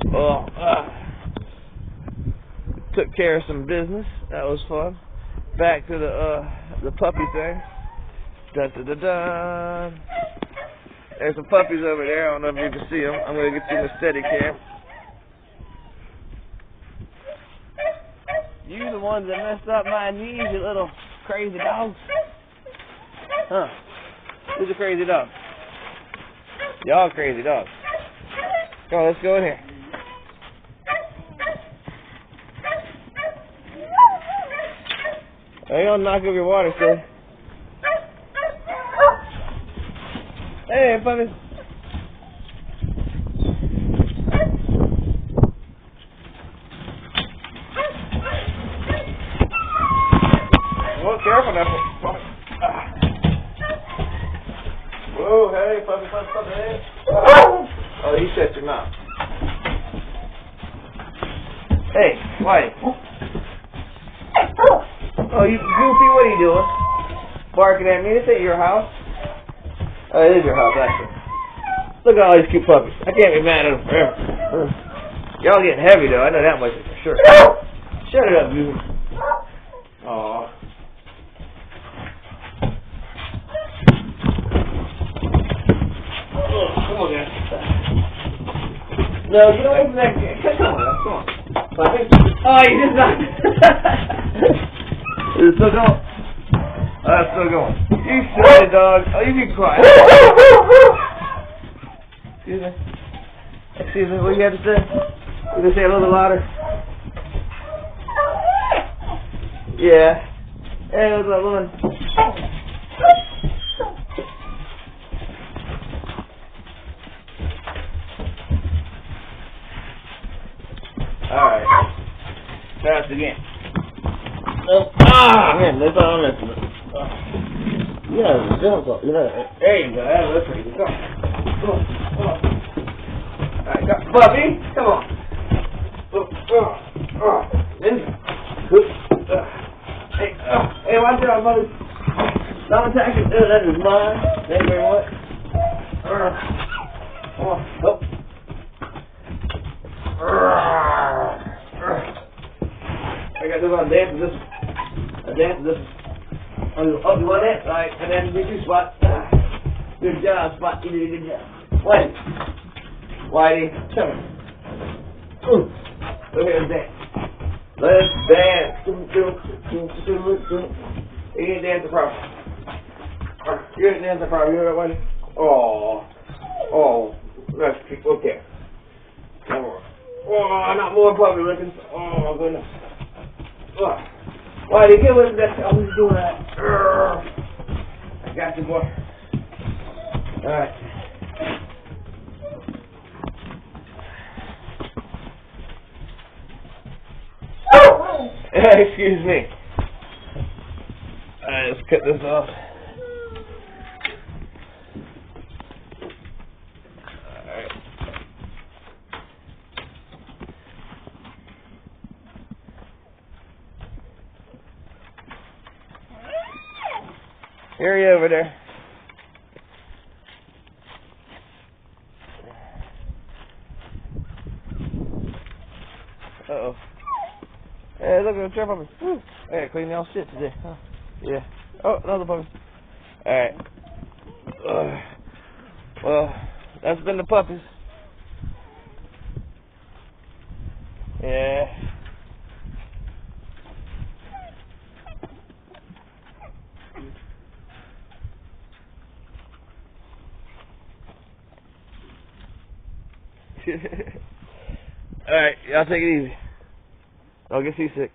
Well, took care of some business. That was fun. Back to the puppy thing. Dun, dun, dun, dun. There's some puppies over there. I don't know if you can see them. I'm gonna get you in the steady cam. You the ones that messed up my knees, you little crazy dogs. Huh? Who's a crazy dog? Y'all crazy dogs. Come on, let's go in here. Hey, don't knock over your water, son. Hey, puppies. Well, careful now. Whoa, hey, puppy, hey. Oh, you shut your mouth. Hey, Whitey. Oh, you goofy, what are you doing? Barking at me. This ain't your house. Oh, it is your house, actually. Look at all these cute puppies. I can't be mad at them forever. Y'all getting heavy, though. I know that much for sure. Shut it up, you. Aw. Come on, guys. No, get away from that. Come on. Oh, you just knocked it. Is it still going? Oh, it's still going. You silly dog. Oh, you be quiet. Excuse me. Excuse me, what do you have to say? You can say it a little bit louder? Yeah. Hey, what's up, woman? Alright. Fast again. Oh, man, that's all I'm messing with. Yeah, difficult. You know, there you go. That's pretty good. Come on. Alright, come. Puppy, come on. Hey, watch out, buddy. Don't attack it. That is mine. Thank you very much. Come on. I got to do a dance with this. A dance with this. Oh, you want that? Alright, and then you do Spot. Good job, Spot. You did a good job. Whitey, come here. Look at this dance. Let's dance. You didn't dance the proper. You didn't dance the proper. You hear that, Whitey? Oh. That's okay. Come on. Oh, not more puppy looking. Oh, my goodness. Whitey, get away from that. I was doing that. I got you, boy. Alright. Excuse me. Alright, let's cut this off. Alright. Here you over there. Uh-oh. Hey, look at the chair puppy. Woo. I gotta clean y'all shit today, huh? Yeah. Oh, another puppy. Alright. Well, that's been the puppies. Yeah. Alright, y'all take it easy. Don't get seasick.